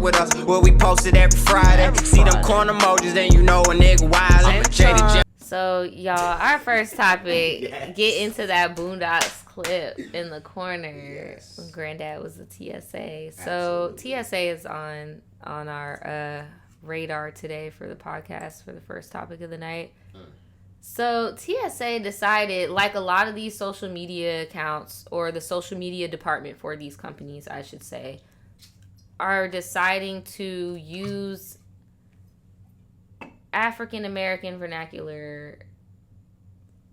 fuck with us. Well, we posted every Friday. See them corn emojis, then you know a nigga wild. So, y'all, our first topic, Yes. get into that Boondocks clip in the corner. Yes. When Granddad was a TSA. So, Absolutely. TSA is on our radar today for the podcast for the first topic of the night. So, TSA decided, like a lot of these social media accounts, or the social media department for these companies, I should say, are deciding to use African American vernacular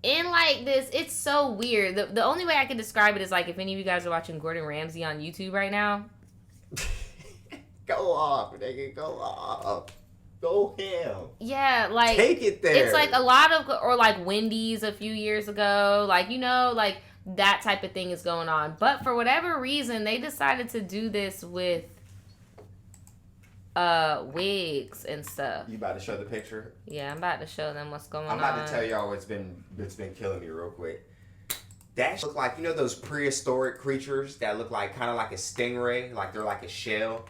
in like this. It's so weird. The only way I can describe it is like if any of you guys are watching Gordon Ramsay on YouTube right now. Go off, nigga. Go off. Go ham. Yeah, like Take it there. It's like a lot of, or like Wendy's a few years ago, like, you know, like that type of thing is going on. But for whatever reason, they decided to do this with wigs and stuff. You about to show the picture? Yeah, I'm about to show them what's going on. I'm about to tell y'all what's been killing me real quick. That look like, you know, those prehistoric creatures that look like kind of like a stingray, like they're like a shell.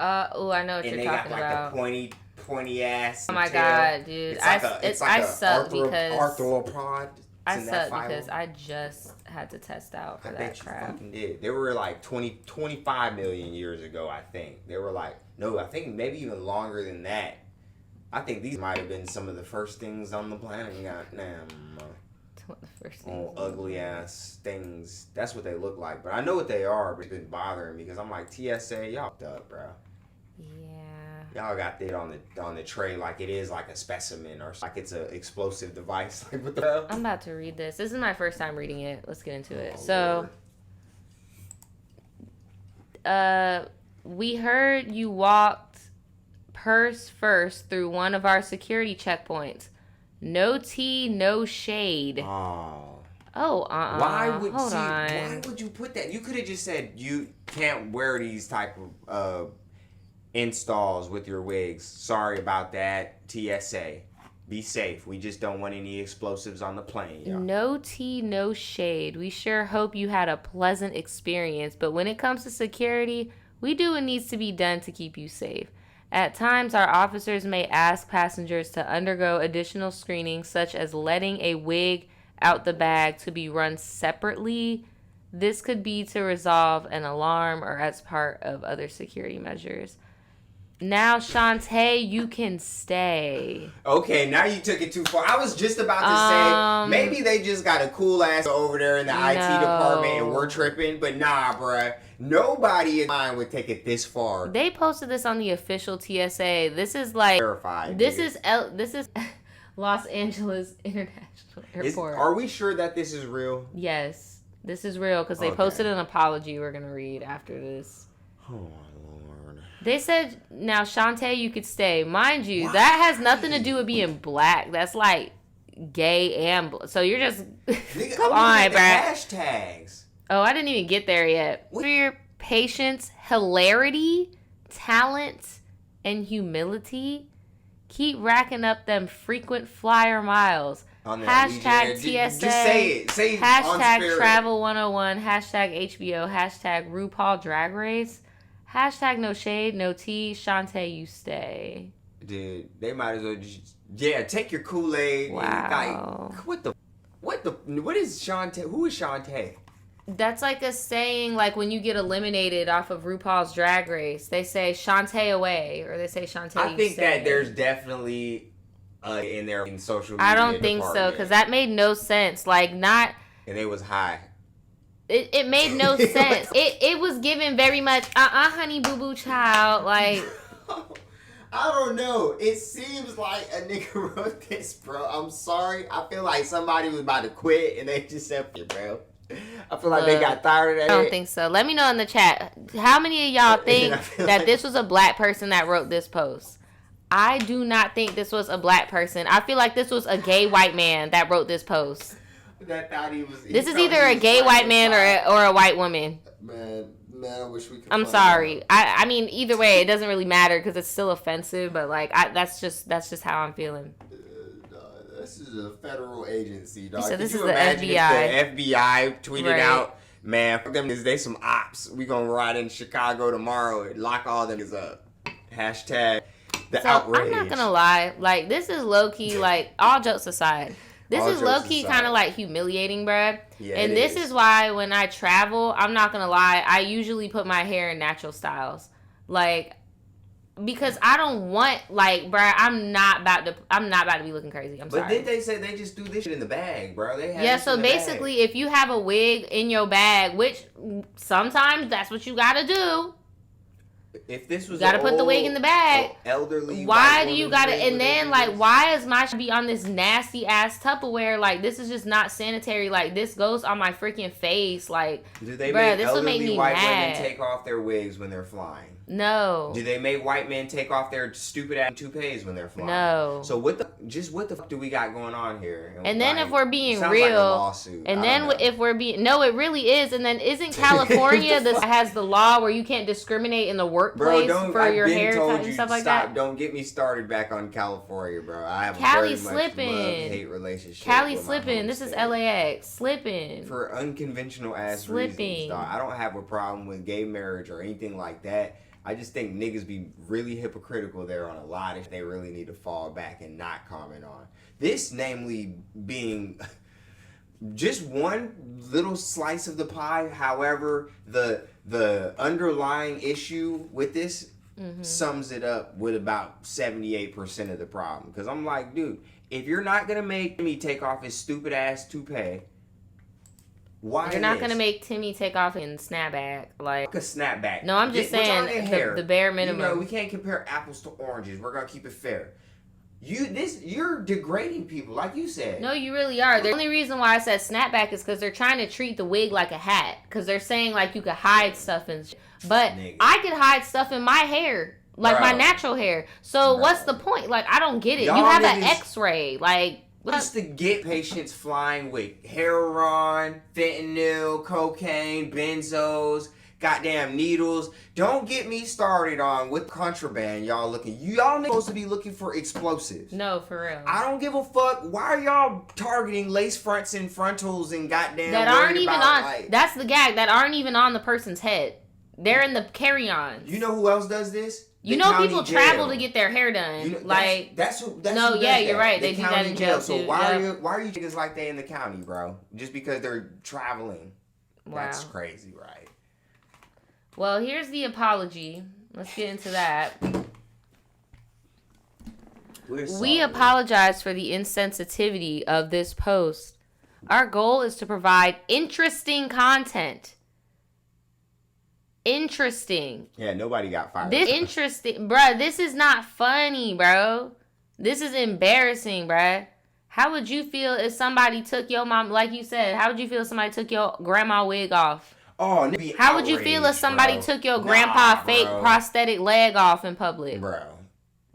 Oh, I know what And you're they talking got like about. the pointy ass. Oh my tail. god, dude! I suck because arthropod. I suck because I just had to test out for I that bet you crap. fucking did. They were like 25 million years ago, I think. They were like, no, I think maybe even longer than that. I think these might have been some of the first things on the planet. Goddamn. The first thing. Oh, ugly ass things. That's what they look like. But I know what they are, but it's been bothering me because I'm like, TSA, y'all fucked up, bro. Yeah. Y'all got that on the tray like it is like a specimen or like it's an explosive device. Like what the hell? I'm about to read this. This is my first time reading it. Let's get into it. Oh, So, we heard you walked purse first through one of our security checkpoints. No tea, no shade. Oh. Why would you put that? You could have just said you can't wear these type of installs with your wigs. Sorry about that. TSA. Be safe. We just don't want any explosives on the plane, y'all. No tea, no shade. We sure hope you had a pleasant experience, but when it comes to security, we do what needs to be done to keep you safe. At times, our officers may ask passengers to undergo additional screening, such as letting a wig out the bag to be run separately. This could be to resolve an alarm or as part of other security measures. Now, Shantae, you can stay. Okay, now you took it too far. I was just about to say, maybe they just got a cool ass over there in the IT department and we're tripping, but nah, bruh. Nobody in mind would take it this far. They posted this on the official TSA. This is like... Terrified. This is Los Angeles International Airport. Are we sure that this is real? Yes, this is real because they posted an apology we're going to read after this. Oh, my Lord. They said, now, Shantae, you could stay. Mind you, that has nothing to do with being black. That's like gay and... So you're just... Nigga, Come on, bro. Hashtags. Oh, I didn't even get there yet. For your patience, hilarity, talent, and humility, keep racking up them frequent flyer miles. Hashtag TSA. Just say it. Say it. Hashtag Travel 101. Hashtag HBO. Hashtag RuPaul Drag Race. Hashtag no shade, no tea. Shantae, you stay. Dude, they might as well just... Yeah, take your Kool-Aid. Wow. Like, what is Shantae? Who is Shantae? That's like a saying, like when you get eliminated off of RuPaul's Drag Race, they say Shantae away, or they say Shantae. I think that there's definitely in their in social media. I don't think so, because that made no sense. Like not. And it was high. It made no sense. It was given very much honey boo boo child like. I don't know. It seems like a nigga wrote this, bro. I'm sorry. I feel like somebody was about to quit and they just said, bro. I feel like they got tired of that. I don't think so. Let me know in the chat. How many of y'all think that this was a black person that wrote this post? I do not think this was a black person. I feel like this was a gay white man that wrote this post. That thought he was. This is either a gay white man or a white woman. Man, I wish we could. I'm sorry. I mean, either way, it doesn't really matter because it's still offensive. But like, that's just how I'm feeling. This is a federal agency, dog. So this Could is you the imagine FBI. if the FBI tweeted out Man, fuck them niggas, they some ops. We gonna ride in Chicago tomorrow and lock all them niggas up. Hashtag the outrage. I'm not gonna lie, like, this is low-key, like, all jokes aside, this is low-key kind of, like, humiliating, bruh. Yeah, and this is why when I travel, I'm not gonna lie, I usually put my hair in natural styles. Like, because I don't want, like, bruh, I'm not about to be looking crazy. I'm sorry. But then they say they just do this shit in the bag, bro. They have this so in the basically, bag. if you have a wig in your bag, which sometimes that's what you gotta do. If this was You gotta put the wig in the bag. Elderly. Why do you gotta? And then, like, why is my shit be on this nasty ass Tupperware? Like, this is just not sanitary. Like, this goes on my freaking face. Like, do they bruh, make this will make elderly me white mad. women take off their wigs when they're flying? No. Do they make white men take off their stupid ass toupees when they're flying? No. So what the fuck do we got going on here? And then, like, if we're being sounds real, like a lawsuit. and I then don't know. if we're being, no, it really is. And then isn't California that has the law where you can't discriminate in the workplace for your hair type and stuff like that? Don't get me started back on California, bro. I have Cali a very slipping. much love-hate relationship. Cali with my slipping. home This is state. LAX slipping. For unconventional ass Slipping. reasons, dog. I don't have a problem with gay marriage or anything like that. I just think niggas be really hypocritical there on a lot if they really need to fall back and not comment on. This, namely, being just one little slice of the pie. However, the underlying issue with this sums it up with about 78% of the problem. Because I'm like, dude, if you're not going to make me take off his stupid ass toupee, why You're not going to make Timmy take off in snapback. Like, a snapback. No, I'm just saying the bare minimum. You know, we can't compare apples to oranges. We're gonna keep it fair. You're degrading people, like you said. No, you really are. The only reason why I said snapback is because they're trying to treat the wig like a hat. Because they're saying, like, you could hide stuff and shit. But Nigga. I could hide stuff in my hair. Like, Bro. my natural hair. So what's the point? Like, I don't get it. Y'all You have an niggas- X-ray. Like, What's to get patients flying with heroin, fentanyl, cocaine, benzos, goddamn needles? Don't get me started on with contraband, y'all looking. Y'all supposed to be looking for explosives. No, for real. I don't give a fuck. Why are y'all targeting lace fronts and frontals and goddamn That aren't worried even about, on. like, That's the gag. That aren't even on the person's head. They're in the carry-ons. You know who else does this? You The know county people jail. travel to get their hair done. You know, like, that's who. That's no, who does yeah, that. you're right. The They do that county in jail So too. why Yep. are you niggas like they in the county, bro? Just because they're traveling. Wow. That's crazy, right? Well, here's the apology. Let's get into that. We apologize for the insensitivity of this post. Our goal is to provide interesting content. Interesting. Yeah, nobody got fired. This interesting, bruh. This is not funny, bro. This is embarrassing, bruh. How would you feel if somebody took your mom, like you said? How would you feel if somebody took your grandma wig off? Oh, How would you feel if somebody took your grandpa fake prosthetic leg off in public? Bro.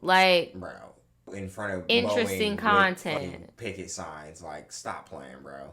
Like, Bro. In front of interesting Boeing content. with fucking picket signs. Like, stop playing, bro.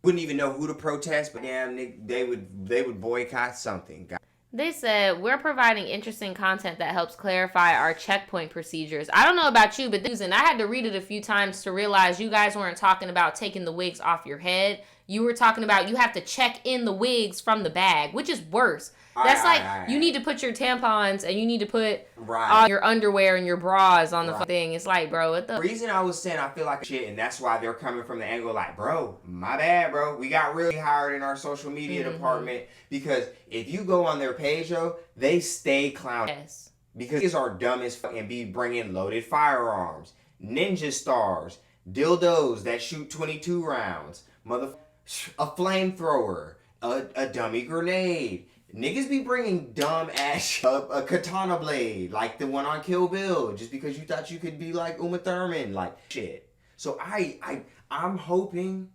Wouldn't even know who to protest, but damn, they would boycott something. they said, we're providing interesting content that helps clarify our checkpoint procedures. I don't know about you, but I had to read it a few times to realize you guys weren't talking about taking the wigs off your head. You were talking about you have to check in the wigs from the bag, which is worse. That's you need to put your tampons and you need to put all your underwear and your bras on the thing. It's like, bro, what the reason I was saying I feel like shit, and that's why they're coming from the angle like, bro, my bad, bro. We got really hired in our social media department because if you go on their page, yo, they stay clowning. Yes. Because these are dumb as fuck and be bringing loaded firearms, ninja stars, dildos that shoot 22 rounds, a flamethrower, a dummy grenade. Niggas be bringing dumb ass a katana blade like the one on Kill Bill just because you thought you could be like Uma Thurman, like shit. So I'm hoping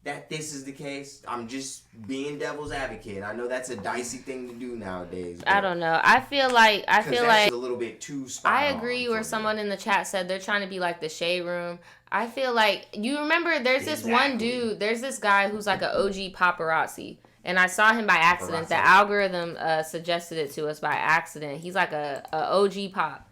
that this is the case. I'm just being devil's advocate. I know that's a dicey thing to do nowadays. I don't know. I feel like a little bit too spot I on agree for where me. someone in the chat said they're trying to be like the shade room. I feel like you remember there's this one dude, there's this guy who's like an OG paparazzi. And I saw him by accident. The algorithm suggested it to us by accident. He's like a OG pop.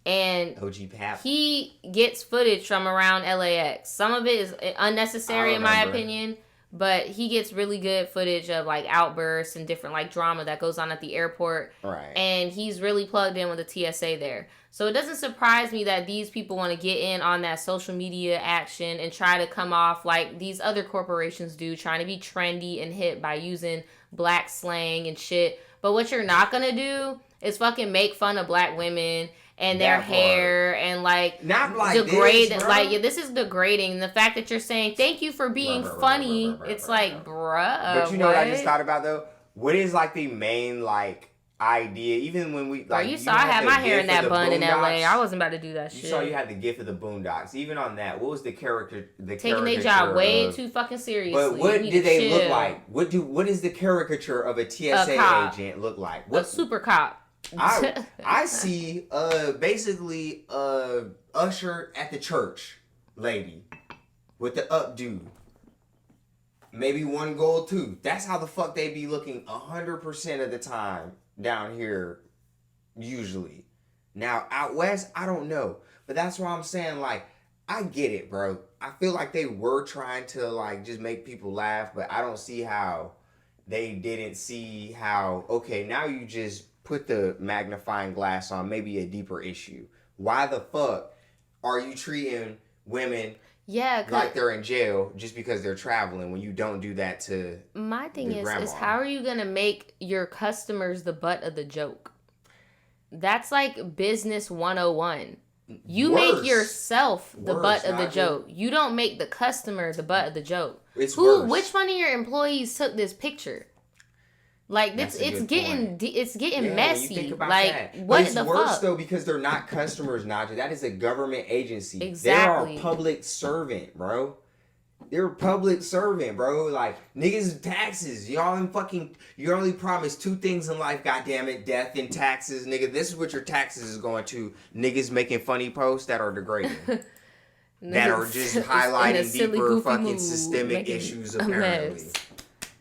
And OG pap. He gets footage from around LAX. Some of it is unnecessary in my opinion. But he gets really good footage of like outbursts and different like drama that goes on at the airport. Right. And he's really plugged in with the TSA there. So it doesn't surprise me that these people want to get in on that social media action and try to come off like these other corporations do, trying to be trendy and hip by using black slang and shit. But what you're not going to do is fucking make fun of black women and their hair and like not like degrade this, bro. like this is degrading. The fact that you're saying thank you for being funny, it's like bruh. But you know what I just thought about though? What is like the main like idea? Even when we like, you saw I had my hair in that bun in LA. I wasn't about to do that shit. You saw you had the gift of the Boondocks. Even on that, what was the character? Taking their job way too fucking seriously. But what did they look like? What is the caricature of a TSA agent look like? What super cop? I see basically usher at the church lady with the updo. Maybe one gold tooth. That's how the fuck they be looking 100% of the time down here usually. Now out west, I don't know. But that's why I'm saying like I get it, bro. I feel like they were trying to like just make people laugh, but I don't see how they didn't see how okay, now you just put the magnifying glass on maybe a deeper issue. Why the fuck are you treating women like they're in jail just because they're traveling when you don't do that to my thing is how are you gonna make your customers the butt of the joke? That's like business 101. You make yourself the butt of the joke. You don't make the customer the butt of the joke. It's worse. Which one of your employees took this picture? Like it's getting messy. Like what it's the worse fuck? though because they're not customers, Nadja. That is a government agency. Exactly. They are a public servant, bro. They're a public servant, bro. Like niggas taxes. You only promised 2 things in life, goddammit, death and taxes, nigga. This is what your taxes is going to. Niggas making funny posts that are degrading. That are just highlighting deeper fucking systemic issues apparently.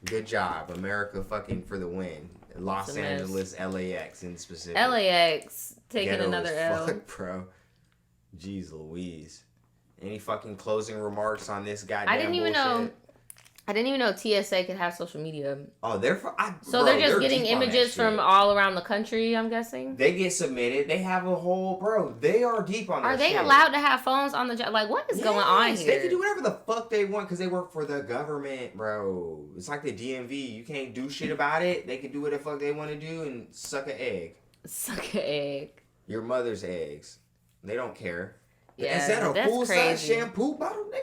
Good job, America fucking for the win. Los Angeles, LAX in specific. LAX taking another L. Fuck, bro. Jeez Louise. Any fucking closing remarks on this goddamn I didn't even know TSA could have social media. Oh, they're just getting images from all around the country, I'm guessing? They get submitted. They have a whole... Bro, they are deep on that Are they shit. allowed to have phones on the job? Like, what is going on here? They can do whatever the fuck they want because they work for the government, bro. It's like the DMV. You can't do shit about it. They can do what the fuck they want to do and suck an egg. Suck an egg. Your mother's eggs. They don't care. Yeah, is that a full-size shampoo bottle, nigga?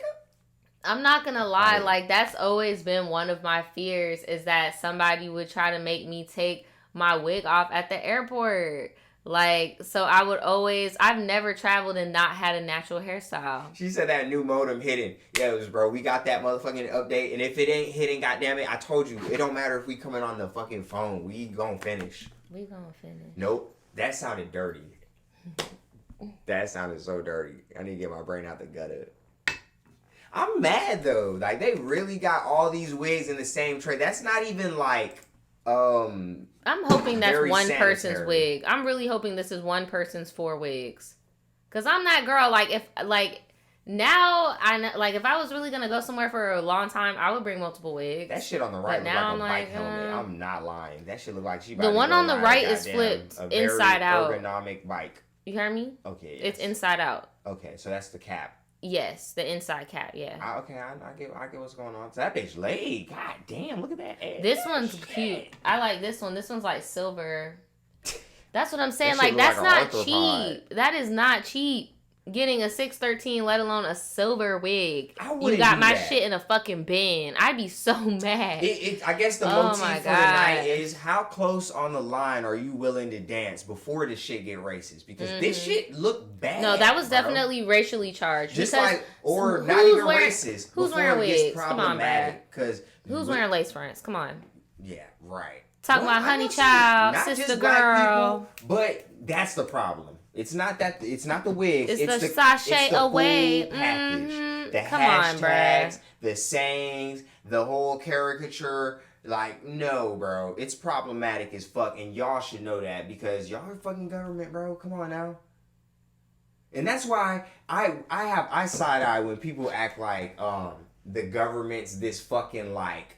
I'm not gonna lie, like that's always been one of my fears is that somebody would try to make me take my wig off at the airport. Like, so I've never traveled and not had a natural hairstyle. She said that new modem hidden. Yeah, bro, we got that motherfucking update, and if it ain't hidden, goddammit, I told you, it don't matter if we coming on the fucking phone. We gonna finish. We gonna finish. Nope, that sounded dirty. That sounded so dirty. I need to get my brain out the gutter. I'm mad though. Like they really got all these wigs in the same tray. That's not even like I'm hoping that's one sanitary. person's wig. I'm really hoping this is one person's 4 wigs. Cause I'm that girl. Like if now if I was really gonna go somewhere for a long time, I would bring multiple wigs. That shit on the right look like a bike helmet. I'm not lying. That shit look like she. The one on the right is flipped inside out. Ergonomic bike. You hear me? Okay. Yes. It's inside out. Okay, so that's the cap. Yes, the inside cap, yeah. I get what's going on. So that bitch laid. God damn, look at that ass. This one's cute. I like this one. This one's like silver. That's what I'm saying. Like, that's not cheap. That is not cheap. Getting a 613, let alone a silver wig. You got my shit in a fucking bin. I'd be so mad. I guess the motif for the night is how close on the line are you willing to dance before this shit get racist? Because this shit look bad. No, that was definitely racially charged. Just like, or not even racist. Who's wearing wigs? Come on, man. Because who's wearing lace fronts? Come on. Yeah, right. Talking about honey child, sister girl. People, but that's the problem. It's not the wigs. It's the sachet away package. Mm-hmm. The Come hashtags, on, the sayings, the whole caricature. Like, no, bro. It's problematic as fuck, and y'all should know that because y'all are fucking government, bro. Come on now. And that's why I side eye when people act like the government's this fucking like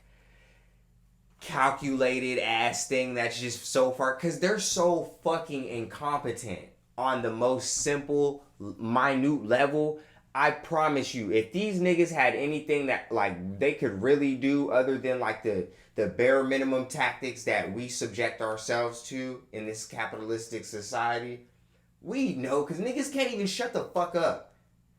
calculated ass thing that's just so far, because they're so fucking incompetent on the most simple, minute level. I promise you, if these niggas had anything that like they could really do other than like the bare minimum tactics that we subject ourselves to in this capitalistic society, we know, because niggas can't even shut the fuck up.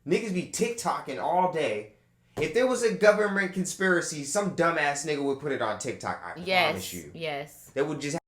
Niggas be TikToking all day. If there was a government conspiracy, some dumbass nigga would put it on TikTok. I promise you. Yes. They would just